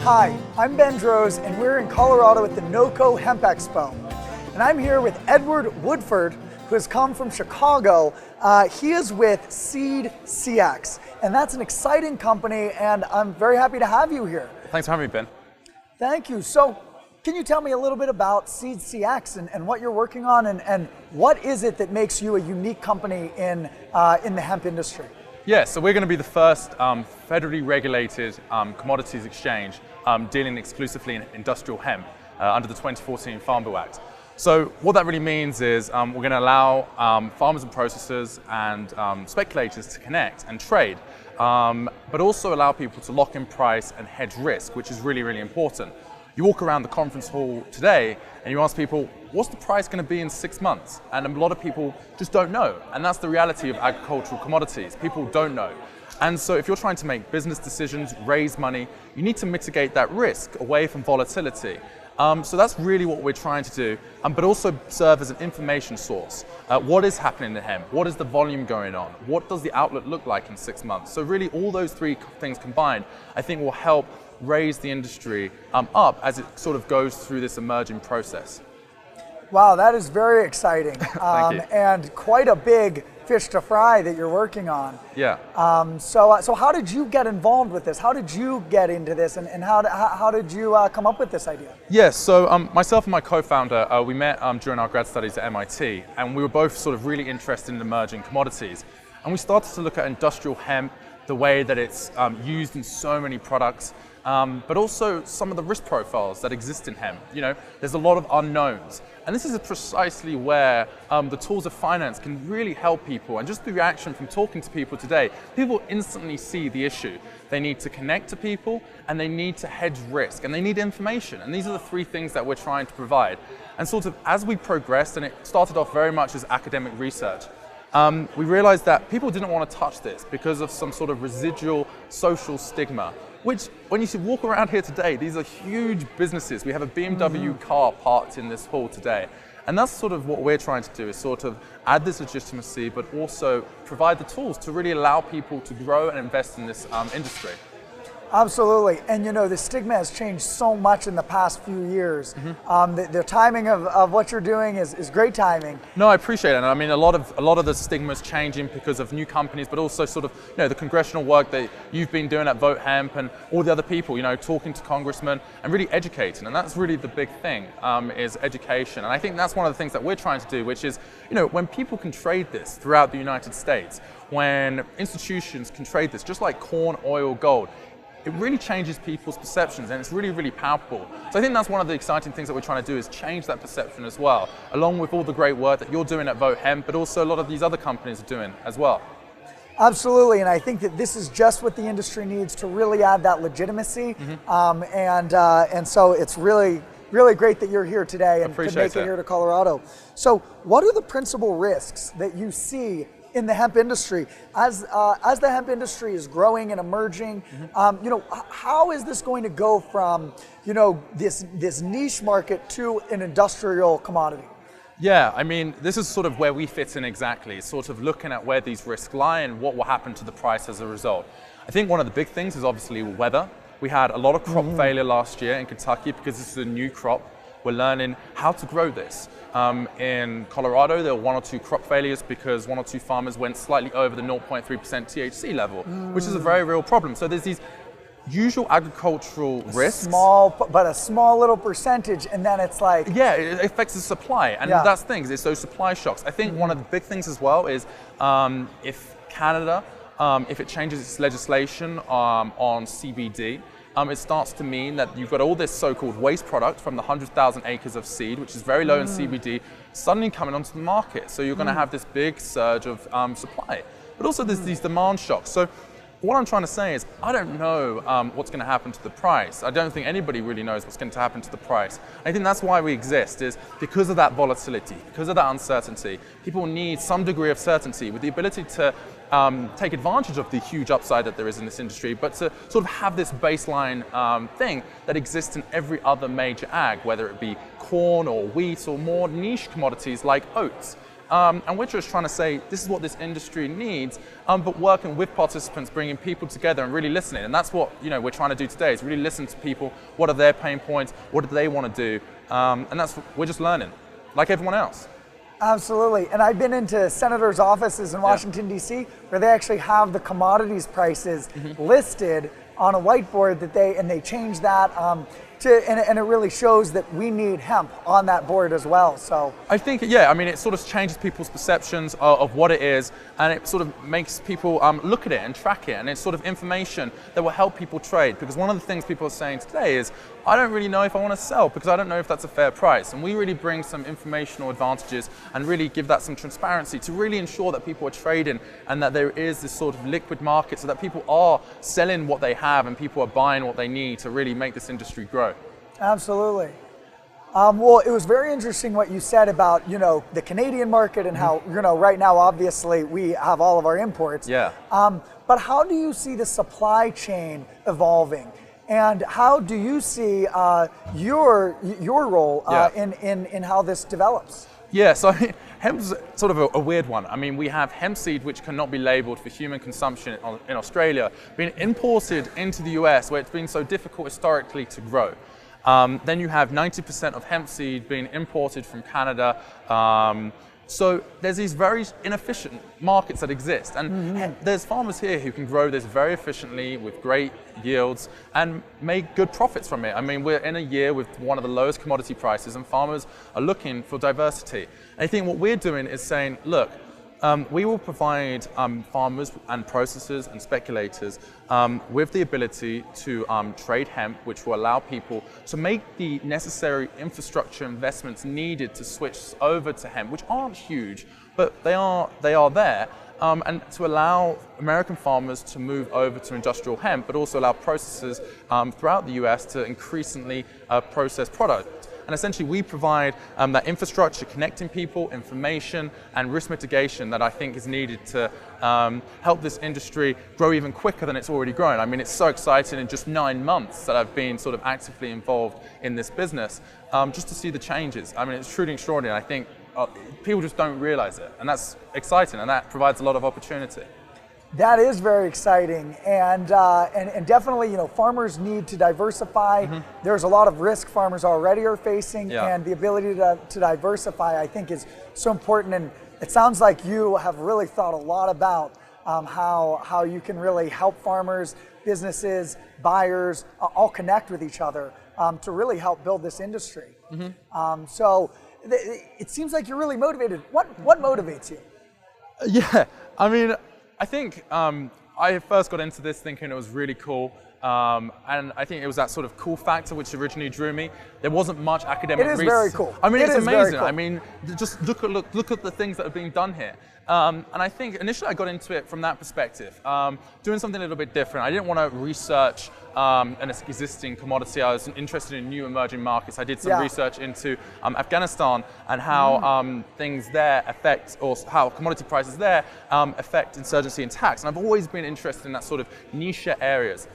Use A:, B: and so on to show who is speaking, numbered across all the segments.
A: Hi, I'm Ben Droz, and we're in Colorado at the NOCO Hemp Expo. And I'm here with Edward Woodford, who has come from Chicago. He is with SeedCX, and that's an exciting company, and I'm very happy to have you here.
B: Thanks for having me, Ben.
A: Thank you. So, can you tell me a little bit about SeedCX and what you're working on, and what is it that makes you a unique company in the hemp industry?
B: Yeah, so we're going to be the first federally regulated commodities exchange dealing exclusively in industrial hemp under the 2014 Farm Bill Act. So what that really means is we're going to allow farmers and processors and speculators to connect and trade, but also allow people to lock in price and hedge risk, which is really, really important. You walk around the conference hall today and you ask people, what's the price going to be in 6 months? And a lot of people just don't know. And that's the reality of agricultural commodities. People don't know. And so if you're trying to make business decisions, raise money, you need to mitigate that risk away from volatility. So that's really what we're trying to do, but also serve as an information source. What is happening in hemp? What is the volume going on? What does the outlook look like in 6 months? So really all those three things combined, I think will help raise the industry up as it sort of goes through this emerging process.
A: Wow, that is very exciting.
B: Thank you.
A: And quite a big fish to fry that you're working on.
B: Yeah.
A: So how did you get involved with this? How did you get into this, and how did you come up with this idea?
B: Yes, so myself and my co-founder, we met during our grad studies at MIT, and we were both sort of really interested in emerging commodities. And we started to look at industrial hemp, the way that it's used in so many products, but also some of the risk profiles that exist in hemp. You know, there's a lot of unknowns. And this is precisely where the tools of finance can really help people. And just the reaction from talking to people today, people instantly see the issue. They need to connect to people, and they need to hedge risk, and they need information. And these are the three things that we're trying to provide. And sort of as we progressed, and it started off very much as academic research, we realized that people didn't want to touch this because of some sort of residual social stigma, which when you walk around here today, these are huge businesses. We have a BMW car parked in this hall today. And that's sort of what we're trying to do, is sort of add this legitimacy, but also provide the tools to really allow people to grow and invest in this industry.
A: Absolutely, and you know, the stigma has changed so much in the past few years. The timing of what you're doing is great timing.
B: No, I appreciate it. And I mean, a lot of the stigma is changing because of new companies, but also sort of, you know, the congressional work that you've been doing at Vote Hemp and all the other people, you know, talking to congressmen and really educating. And that's really the big thing, is education. And I think that's one of the things that we're trying to do, which is, you know, when people can trade this throughout the United States, when institutions can trade this, just like corn, oil, gold, it really changes people's perceptions, and it's really, really palpable. So I think that's one of the exciting things that we're trying to do, is change that perception as well, along with all the great work that you're doing at Vote Hemp, but also a lot of these other companies are doing as well.
A: Absolutely, and I think that this is just what the industry needs to really add that legitimacy. And so it's really great that you're here today and could make it here to Colorado. So what are the principal risks that you see in the hemp industry as the hemp industry is growing and emerging? You know, how is this going to go from, you know, this niche market to an industrial commodity?
B: Yeah, I mean, this is sort of where we fit in exactly, sort of looking at where these risks lie and what will happen to the price as a result. I think one of the big things is obviously weather. We had a lot of crop failure last year in Kentucky because this is a new crop. We're learning how to grow this. In Colorado, there were 1 or 2 crop failures because 1 or 2 farmers went slightly over the 0.3% THC level, which is a very real problem. So there's these usual agricultural risks.
A: But a small little percentage, and then it's like...
B: Yeah, it affects the supply, and that's things, it's those supply shocks. I think one of the big things as well is if Canada, if it changes its legislation on CBD, it starts to mean that you've got all this so-called waste product from the 100,000 acres of seed, which is very low in CBD, suddenly coming onto the market. So you're going to have this big surge of supply. But also there's these demand shocks. So what I'm trying to say is, I don't know what's going to happen to the price. I don't think anybody really knows what's going to happen to the price. I think that's why we exist, is because of that volatility, because of that uncertainty. People need some degree of certainty with the ability to take advantage of the huge upside that there is in this industry, but to sort of have this baseline thing that exists in every other major ag, whether it be corn or wheat or more niche commodities like oats. And we're just trying to say, this is what this industry needs, but working with participants, bringing people together and really listening. And that's what we're trying to do today, is really listen to people. What are their pain points? What do they want to do? And we're just learning, like everyone else.
A: Absolutely. And I've been into senators' offices in Washington, D.C., where they actually have the commodities prices listed on a whiteboard that they change that and it really shows that we need hemp on that board as well. So
B: I think, I mean, it sort of changes people's perceptions of what it is, and it sort of makes people look at it and track it, and it's sort of information that will help people trade. Because one of the things people are saying today is, I don't really know if I want to sell because I don't know if that's a fair price. And we really bring some informational advantages and really give that some transparency to really ensure that people are trading and that there is this sort of liquid market so that people are selling what they have and people are buying what they need to really make this industry grow.
A: Absolutely. Well, it was very interesting what you said about, the Canadian market and how, right now, obviously, we have all of our imports.
B: Yeah.
A: But how do you see the supply chain evolving? And how do you see your role in how this develops?
B: Yeah, so hemp's sort of a weird one. I mean, we have hemp seed which cannot be labeled for human consumption in Australia, being imported into the US where it's been so difficult historically to grow. Then you have 90% of hemp seed being imported from Canada. So there's these very inefficient markets that exist, and there's farmers here who can grow this very efficiently with great yields and make good profits from it. I mean, we're in a year with one of the lowest commodity prices, and farmers are looking for diversity. And I think what we're doing is saying, look, we will provide farmers and processors and speculators with the ability to trade hemp, which will allow people to make the necessary infrastructure investments needed to switch over to hemp, which aren't huge, but they are there, and to allow American farmers to move over to industrial hemp, but also allow processors throughout the US to increasingly process product. And essentially, we provide that infrastructure, connecting people, information, and risk mitigation that I think is needed to help this industry grow even quicker than it's already grown. I mean, it's so exciting in just 9 months that I've been sort of actively involved in this business, just to see the changes. I mean, it's truly extraordinary. I think people just don't realize it, and that's exciting, and that provides a lot of opportunity.
A: That is very exciting, and definitely, farmers need to diversify. There's a lot of risk farmers already are facing, and the ability to diversify, I think, is so important. And it sounds like you have really thought a lot about how you can really help farmers, businesses, buyers, all connect with each other to really help build this industry. So it seems like you're really motivated. What motivates you?
B: Yeah, I mean, I think I first got into this thinking it was really cool, and I think it was that sort of cool factor which originally drew me. There wasn't much academic research.
A: It is very cool.
B: I mean, it's amazing.
A: Cool.
B: I mean, just look at the things that have been done here. And I think initially I got into it from that perspective, doing something a little bit different. I didn't want to research an existing commodity. I was interested in new emerging markets. I did some research into Afghanistan and how things there affect, or how commodity prices there affect insurgency and tax. And I've always been interested in that sort of niche areas.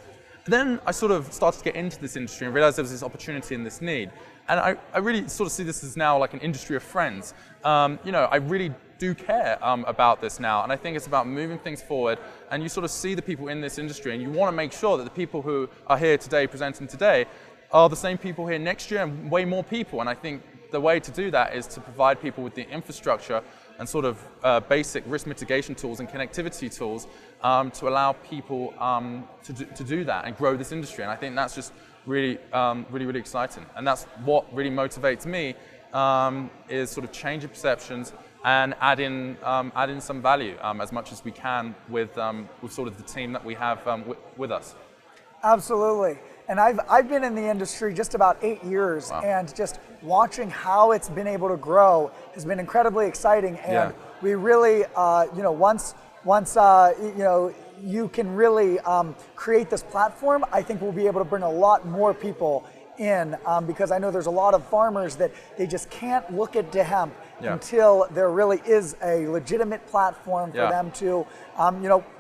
B: Then I sort of started to get into this industry and realized there was this opportunity and this need. And I really sort of see this as now like an industry of friends. I really do care about this now, and I think it's about moving things forward, and you sort of see the people in this industry, and you want to make sure that the people who are here today, presenting today, are the same people here next year and way more people. And I think the way to do that is to provide people with the infrastructure and sort of basic risk mitigation tools and connectivity tools to allow people to do that and grow this industry. And I think that's just really exciting. And that's what really motivates me, is sort of changing perceptions and add in some value as much as we can with sort of the team that we have with us.
A: Absolutely. And I've been in the industry just about 8 years, and just watching how it's been able to grow has been incredibly exciting. And we really, once you can really create this platform, I think we'll be able to bring a lot more people in, because I know there's a lot of farmers that they just can't look at hemp until there really is a legitimate platform for them to,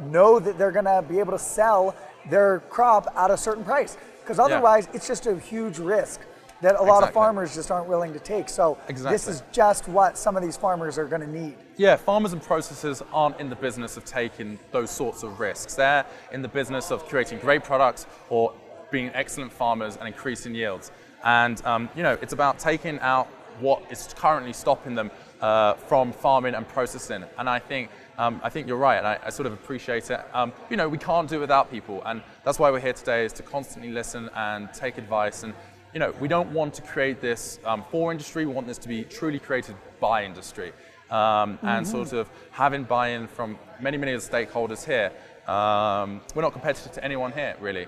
A: know that they're going to be able to sell their crop at a certain price. Because otherwise, it's just a huge risk. that a lot of farmers just aren't willing to take. So
B: Exactly.
A: this is just what some of these farmers are going to need.
B: Yeah, farmers and processors aren't in the business of taking those sorts of risks. They're in the business of creating great products or being excellent farmers and increasing yields. And you know, it's about taking out what is currently stopping them from farming and processing. And I think you're right, and I sort of appreciate it. You know, we can't do it without people, and that's why we're here today, is to constantly listen and take advice. And you know, we don't want to create this for industry. We want this to be truly created by industry, and sort of having buy-in from many of the stakeholders here. We're not competitive to anyone here, really.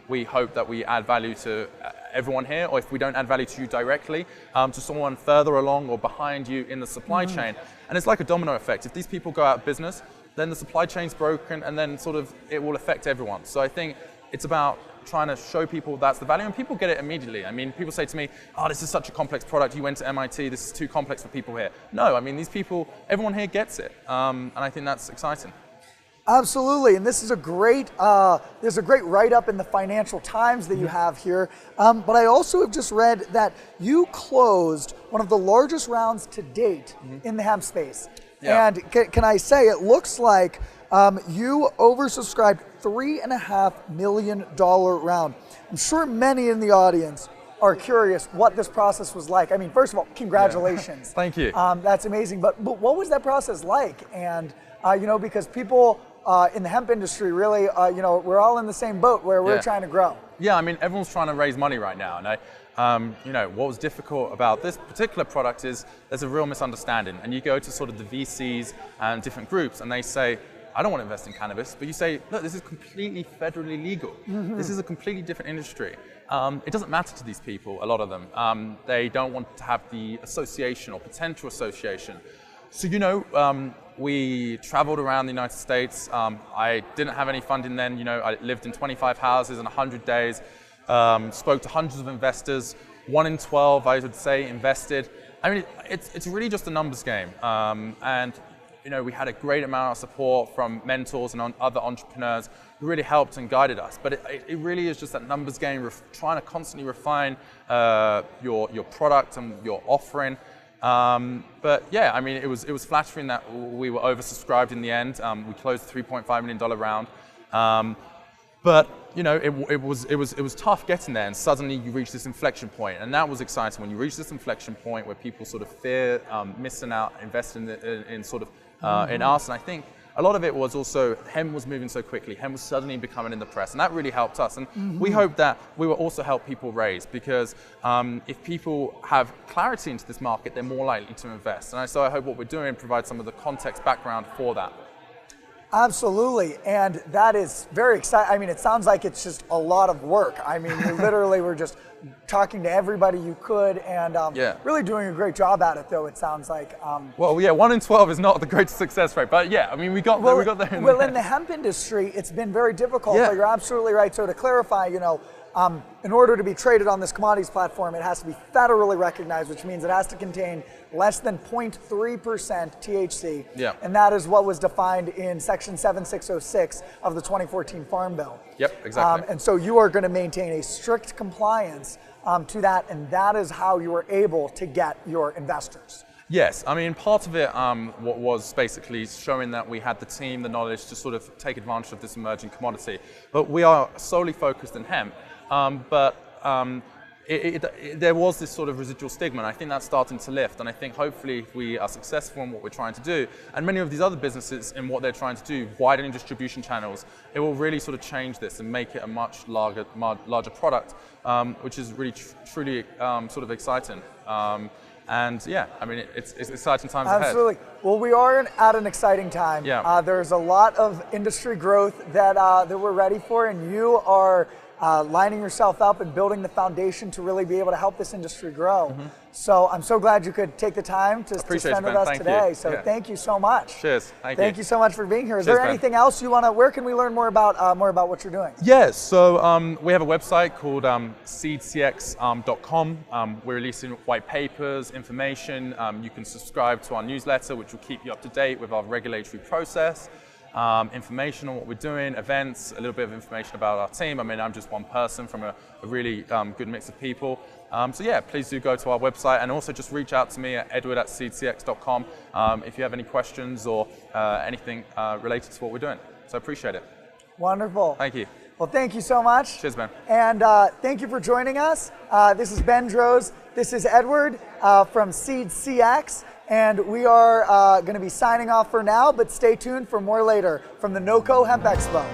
B: We hope that we add value to everyone here, or if we don't add value to you directly, to someone further along or behind you in the supply chain. And it's like a domino effect. If these people go out of business, then the supply chain's broken, and then sort of it will affect everyone. So I think it's about trying to show people that's the value, and people get it immediately. I mean, people say to me, oh, this is such a complex product, you went to MIT, this is too complex for people here. No, I mean, these people, everyone here gets it, and I think that's exciting.
A: Absolutely, and this is a great, there's a great write-up in the Financial Times that you have here, but I also have just read that you closed one of the largest rounds to date in the hemp space.
B: Yeah.
A: And can I say, it looks like you oversubscribed $3.5 million round. I'm sure many in the audience are curious what this process was like. I mean, first of all, congratulations.
B: Yeah. Thank you.
A: That's amazing, but what was that process like? And you know, because people in the hemp industry really, you know, we're all in the same boat where we're trying to grow.
B: Yeah, I mean, everyone's trying to raise money right now, and you know, what was difficult about this particular product is there's a real misunderstanding, and you go to sort of the VCs and different groups, and they say, I don't want to invest in cannabis, but you say, look, this is completely federally legal. This is a completely different industry. It doesn't matter to these people, a lot of them. They don't want to have the association or potential association. So, you know, we traveled around the United States. I didn't have any funding then. You know, I lived in 25 houses in 100 days, spoke to hundreds of investors. 1 in 12, I would say, invested. I mean, it's really just a numbers game. And, you know, we had a great amount of support from mentors and other entrepreneurs who really helped and guided us. But it really is just that numbers game, trying to constantly refine your product and your offering. But yeah, I mean, it was flattering that we were oversubscribed in the end. We closed a $3.5 million round. But you know, it was tough getting there, and suddenly you reach this inflection point, and that was exciting when you reach this inflection point where people sort of fear missing out, investing in sort of in us. And I think a lot of it was also hemp was moving so quickly. Hemp was suddenly becoming in the press, and that really helped us. And we hope that we will also help people raise, because if people have clarity into this market, they're more likely to invest. And so I hope what we're doing provides some of the context background for that.
A: Absolutely, and that is very exciting. I mean, it sounds like it's just a lot of work. I mean, you literally were just talking to everybody you could, and really doing a great job at it, though, it sounds like.
B: Well, yeah, 1 in 12 is not the greatest success rate, but yeah, I mean, we got there.
A: Well, in the hemp industry, it's been very difficult, but you're absolutely right. So to clarify, you know, in order to be traded on this commodities platform, it has to be federally recognized, which means it has to contain less than 0.3% THC.
B: Yeah.
A: And that is what was defined in Section 7606 of the 2014 Farm Bill.
B: Yep, exactly.
A: And so you are going to maintain a strict compliance to that, and that is how you are able to get your investors.
B: Yes, I mean, part of it was basically showing that we had the team, the knowledge to sort of take advantage of this emerging commodity. But we are solely focused in hemp. There was this sort of residual stigma, and I think that's starting to lift. And I think hopefully if we are successful in what we're trying to do, and many of these other businesses in what they're trying to do, widening distribution channels, it will really sort of change this and make it a much larger product, which is really truly sort of exciting. And yeah, I mean, it's exciting times ahead.
A: Absolutely. Well, we are at an exciting time.
B: Yeah.
A: There's a lot of industry growth that we're ready for, and you are lining yourself up and building the foundation to really be able to help this industry grow. So I'm so glad you could take the time to spend with us today. So thank you so much.
B: Cheers.
A: Thank you so much for being here. Is there anything else you want to? Where can we learn more about what you're doing?
B: Yes. So we have a website called SeedCX.com. We're releasing white papers, information. You can subscribe to our newsletter, which will keep you up to date with our regulatory process. information on what we're doing, events, a little bit of information about our team. I mean, I'm just one person from a really good mix of people. So yeah, please do go to our website, and also just reach out to me at edward@seedcx.com if you have any questions or anything related to what we're doing. So I appreciate it.
A: Wonderful.
B: Thank you.
A: Well, thank you so much.
B: Cheers, Ben.
A: And thank you for joining us. This is Ben Droz. This is Edward from SeedCX. And we are going to be signing off for now, but stay tuned for more later from the NOCO Hemp Expo.